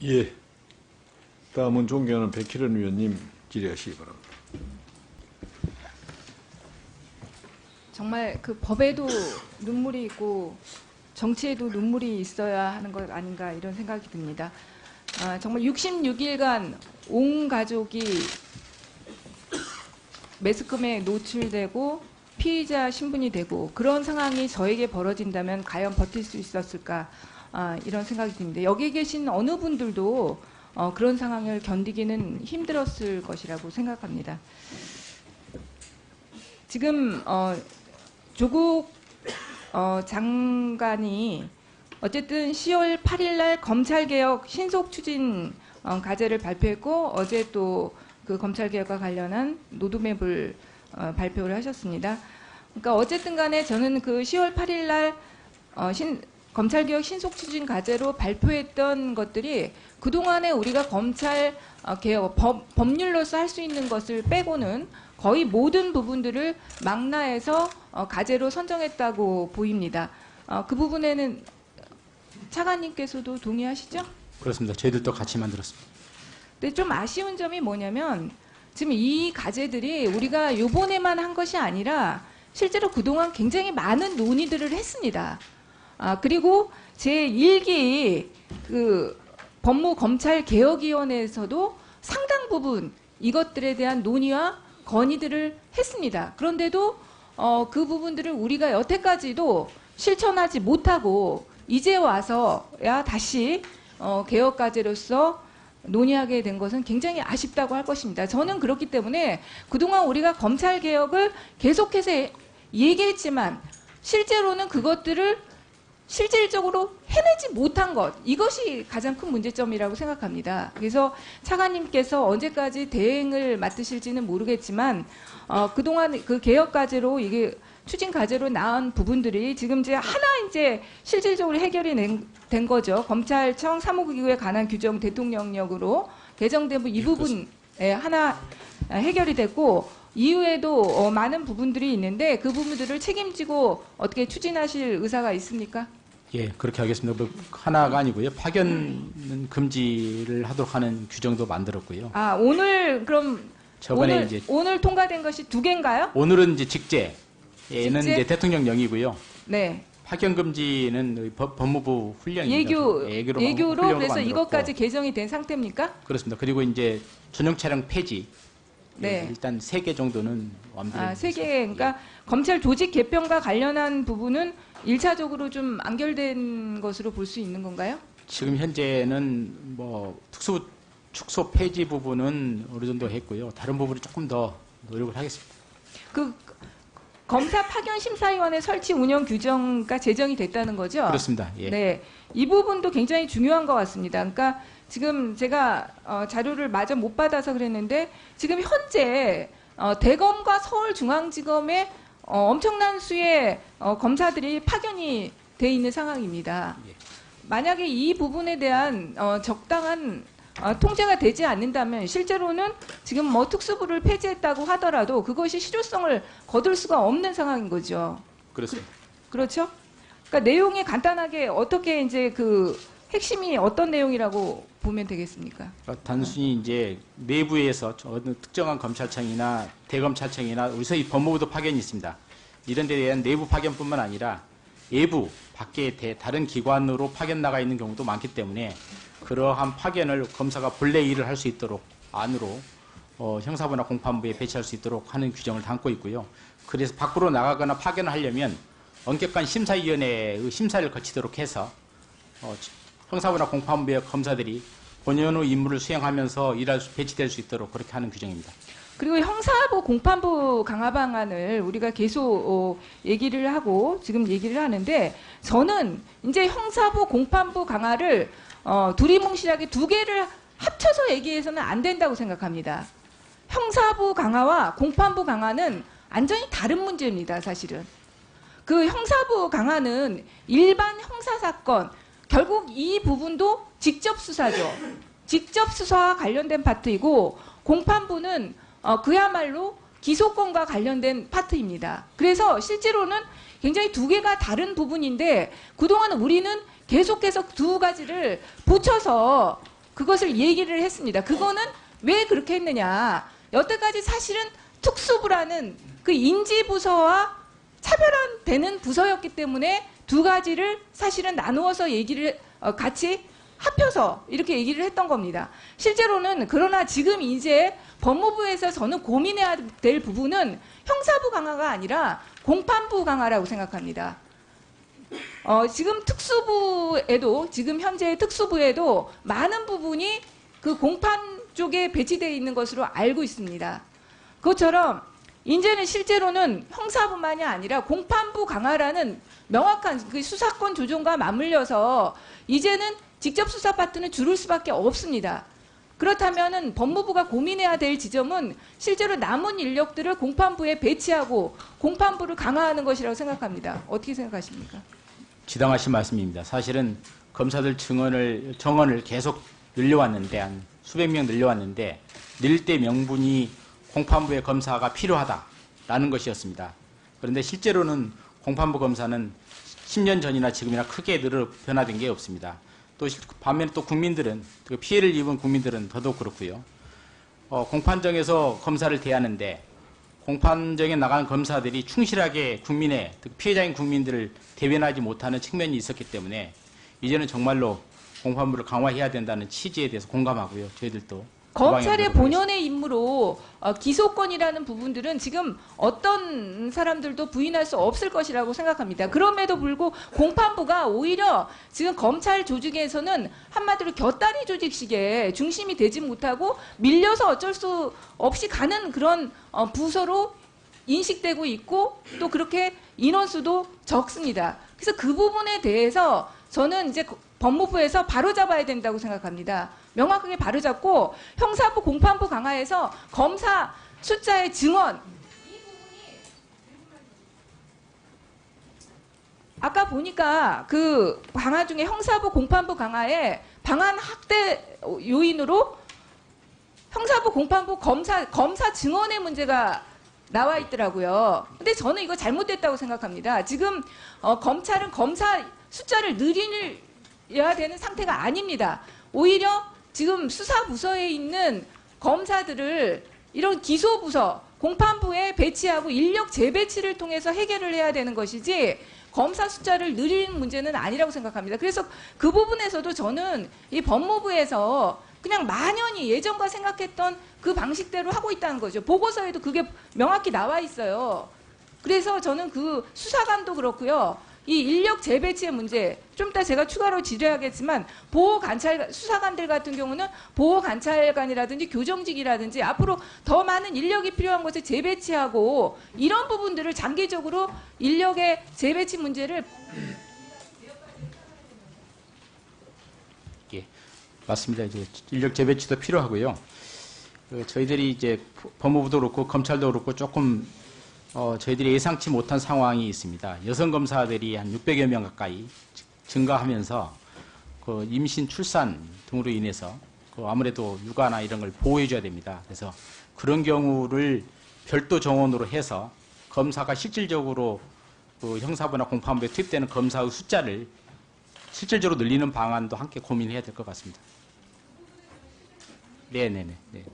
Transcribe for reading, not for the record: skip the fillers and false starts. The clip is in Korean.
예. 다음은 존경하는 백희련 의원님 질의하시기 바랍니다. 정말 그 법에도 눈물이 있고 정치에도 눈물이 있어야 하는 것 아닌가 이런 생각이 듭니다. 정말 66일간 온 가족이 매스컴에 노출되고 피의자 신분이 되고 그런 상황이 저에게 벌어진다면 과연 버틸 수 있었을까 이런 생각이 듭니다. 여기 계신 어느 분들도 그런 상황을 견디기는 힘들었을 것이라고 생각합니다. 지금 조국 장관이 어쨌든 10월 8일 날 검찰개혁 신속추진 과제를 발표했고 어제 또 그 검찰개혁과 관련한 로드맵을 발표를 하셨습니다. 그러니까 어쨌든 간에 저는 그 10월 8일 날 검찰개혁 신속추진 과제로 발표했던 것들이 그동안에 우리가 검찰 개혁, 법률로서 할 수 있는 것을 빼고는 거의 모든 부분들을 망라해서 과제로 선정했다고 보입니다. 그 부분에는 차관님께서도 동의하시죠? 그렇습니다. 저희들도 같이 만들었습니다. 근데 좀 아쉬운 점이 뭐냐면 지금 이 과제들이 우리가 요번에만 한 것이 아니라 실제로 그동안 굉장히 많은 논의들을 했습니다. 그리고 제1기 그 법무검찰개혁위원회에서도 상당 부분 이것들에 대한 논의와 건의들을 했습니다. 그런데도 그 부분들을 우리가 여태까지도 실천하지 못하고 이제 와서야 다시 개혁과제로서 논의하게 된 것은 굉장히 아쉽다고 할 것입니다. 저는 그렇기 때문에 그동안 우리가 검찰개혁을 계속해서 얘기했지만 실제로는 그것들을 실질적으로 해내지 못한 것, 이것이 가장 큰 문제점이라고 생각합니다. 그래서 차관님께서 언제까지 대행을 맡으실지는 모르겠지만 그동안 그 개혁과제로 이게 추진과제로 나온 부분들이 지금 이제 실질적으로 해결이 된 거죠. 검찰청 사무기구에 관한 규정 대통령령으로 개정된 이 부분에 하나 해결이 됐고 이후에도 많은 부분들이 있는데 그 부분들을 책임지고 어떻게 추진하실 의사가 있습니까? 예, 그렇게 하겠습니다. 뭐 하나가 아니고요. 파견 금지를 하도록 하는 규정도 만들었고요. 오늘 그럼 저번에 오늘 통과된 것이 2개인가요? 오늘은 이제 직제는 이제 대통령령이고요. 네. 파견 금지는 법무부 훈령입니다. 예규로 그래서 이것까지 개정이 된 상태입니까? 그렇습니다. 그리고 이제 전용 차량 폐지. 네. 일단 3개 정도는 완벽히. 3개. 그러니까 검찰 조직 개편과 관련한 부분은 1차적으로 좀 안결된 것으로 볼 수 있는 건가요? 지금 현재는 뭐 특수 축소 폐지 부분은 어느 정도 했고요. 다른 부분은 조금 더 노력을 하겠습니다. 그 검사 파견 심사위원회 설치 운영 규정가 제정이 됐다는 거죠? 그렇습니다. 예. 네, 이 부분도 굉장히 중요한 것 같습니다. 그러니까 지금 제가 자료를 마저 못 받아서 그랬는데 지금 현재 대검과 서울중앙지검에 엄청난 수의 검사들이 파견이 돼 있는 상황입니다. 예. 만약에 이 부분에 대한 적당한 통제가 되지 않는다면 실제로는 지금 뭐 특수부를 폐지했다고 하더라도 그것이 실효성을 거둘 수가 없는 상황인 거죠. 그렇습니다. 그렇죠? 그러니까 내용이 간단하게 어떻게 이제 그 핵심이 어떤 내용이라고 보면 되겠습니까? 단순히 이제 내부에서 어느 특정한 검찰청이나 대검찰청이나 우리 소위 법무부도 파견이 있습니다. 이런 데 대한 내부 파견뿐만 아니라 외부 밖에 다른 기관으로 파견 나가 있는 경우도 많기 때문에 그러한 파견을 검사가 본래 일을 할 수 있도록 안으로 형사부나 공판부에 배치할 수 있도록 하는 규정을 담고 있고요. 그래서 밖으로 나가거나 파견을 하려면 엄격한 심사위원회의 심사를 거치도록 해서 형사부나 공판부의 검사들이 본연의 임무를 수행하면서 배치될 수 있도록 그렇게 하는 규정입니다. 그리고 형사부 공판부 강화 방안을 우리가 계속 얘기를 하고 지금 얘기를 하는데 저는 이제 형사부 공판부 강화를 두리뭉실하게 2개를 합쳐서 얘기해서는 안 된다고 생각합니다. 형사부 강화와 공판부 강화는 완전히 다른 문제입니다. 사실은. 그 형사부 강화는 일반 형사사건 결국 이 부분도 직접 수사죠. 직접 수사와 관련된 파트이고 공판부는 그야말로 기소권과 관련된 파트입니다. 그래서 실제로는 굉장히 2개가 다른 부분인데 그동안 우리는 계속해서 2가지를 붙여서 그것을 얘기를 했습니다. 그거는 왜 그렇게 했느냐. 여태까지 사실은 특수부라는 그 인지부서와 차별화되는 부서였기 때문에 두 가지를 사실은 나누어서 얘기를 같이 합쳐서 이렇게 얘기를 했던 겁니다. 실제로는 그러나 지금 이제 법무부에서 저는 고민해야 될 부분은 형사부 강화가 아니라 공판부 강화라고 생각합니다. 지금 특수부에도 지금 현재 특수부에도 많은 부분이 그 공판 쪽에 배치되어 있는 것으로 알고 있습니다. 그것처럼 이제는 실제로는 형사부만이 아니라 공판부 강화라는 명확한 그 수사권 조정과 맞물려서 이제는 직접 수사 파트는 줄을 수밖에 없습니다. 그렇다면은 법무부가 고민해야 될 지점은 실제로 남은 인력들을 공판부에 배치하고 공판부를 강화하는 것이라고 생각합니다. 어떻게 생각하십니까? 지당하신 말씀입니다. 사실은 검사들 정원을 계속 늘려왔는데 한 수백 명 늘려왔는데 늘 때 명분이 공판부의 검사가 필요하다라는 것이었습니다. 그런데 실제로는 공판부 검사는 10년 전이나 지금이나 크게 변화된 게 없습니다. 또 반면에 또 국민들은 피해를 입은 국민들은 더더욱 그렇고요. 공판정에서 검사를 대하는데 공판정에 나간 검사들이 충실하게 국민의 피해자인 국민들을 대변하지 못하는 측면이 있었기 때문에 이제는 정말로 공판부를 강화해야 된다는 취지에 대해서 공감하고요. 저희들도 검찰의 본연의 임무로 기소권이라는 부분들은 지금 어떤 사람들도 부인할 수 없을 것이라고 생각합니다. 그럼에도 불구하고 공판부가 오히려 지금 검찰 조직에서는 한마디로 곁다리 조직식의 중심이 되지 못하고 밀려서 어쩔 수 없이 가는 그런 부서로 인식되고 있고 또 그렇게 인원수도 적습니다. 그래서 그 부분에 대해서 저는 이제 법무부에서 바로잡아야 된다고 생각합니다. 명확하게 바로잡고 형사부 공판부 강화해서 검사 숫자의 증원 아까 보니까 그 강화 중에 형사부 공판부 강화에 방한 학대 요인으로 형사부 공판부 검사 증언의 문제가 나와 있더라고요. 근데 저는 이거 잘못됐다고 생각합니다. 지금 검찰은 검사 숫자를 늘려야 되는 상태가 아닙니다. 오히려 지금 수사부서에 있는 검사들을 이런 기소부서, 공판부에 배치하고 인력 재배치를 통해서 해결을 해야 되는 것이지 검사 숫자를 늘리는 문제는 아니라고 생각합니다. 그래서 그 부분에서도 저는 이 법무부에서 그냥 만연히 예전과 생각했던 그 방식대로 하고 있다는 거죠. 보고서에도 그게 명확히 나와 있어요. 그래서 저는 그 수사관도 그렇고요. 이 인력 재배치의 문제, 좀 이따 제가 추가로 지적하겠지만 수사관들 같은 경우는 보호관찰관이라든지 교정직이라든지 앞으로 더 많은 인력이 필요한 곳에 재배치하고 이런 부분들을 장기적으로 인력의 재배치 문제를 예, 맞습니다. 이제 인력 재배치도 필요하고요. 저희들이 이제 법무부도 그렇고 검찰도 그렇고 조금 저희들이 예상치 못한 상황이 있습니다. 여성 검사들이 한 600여 명 가까이 증가하면서 그 임신, 출산 등으로 인해서 아무래도 육아나 이런 걸 보호해줘야 됩니다. 그래서 그런 경우를 별도 정원으로 해서 검사가 실질적으로 그 형사부나 공판부에 투입되는 검사의 숫자를 실질적으로 늘리는 방안도 함께 고민해야 될 것 같습니다. 네네네. 네.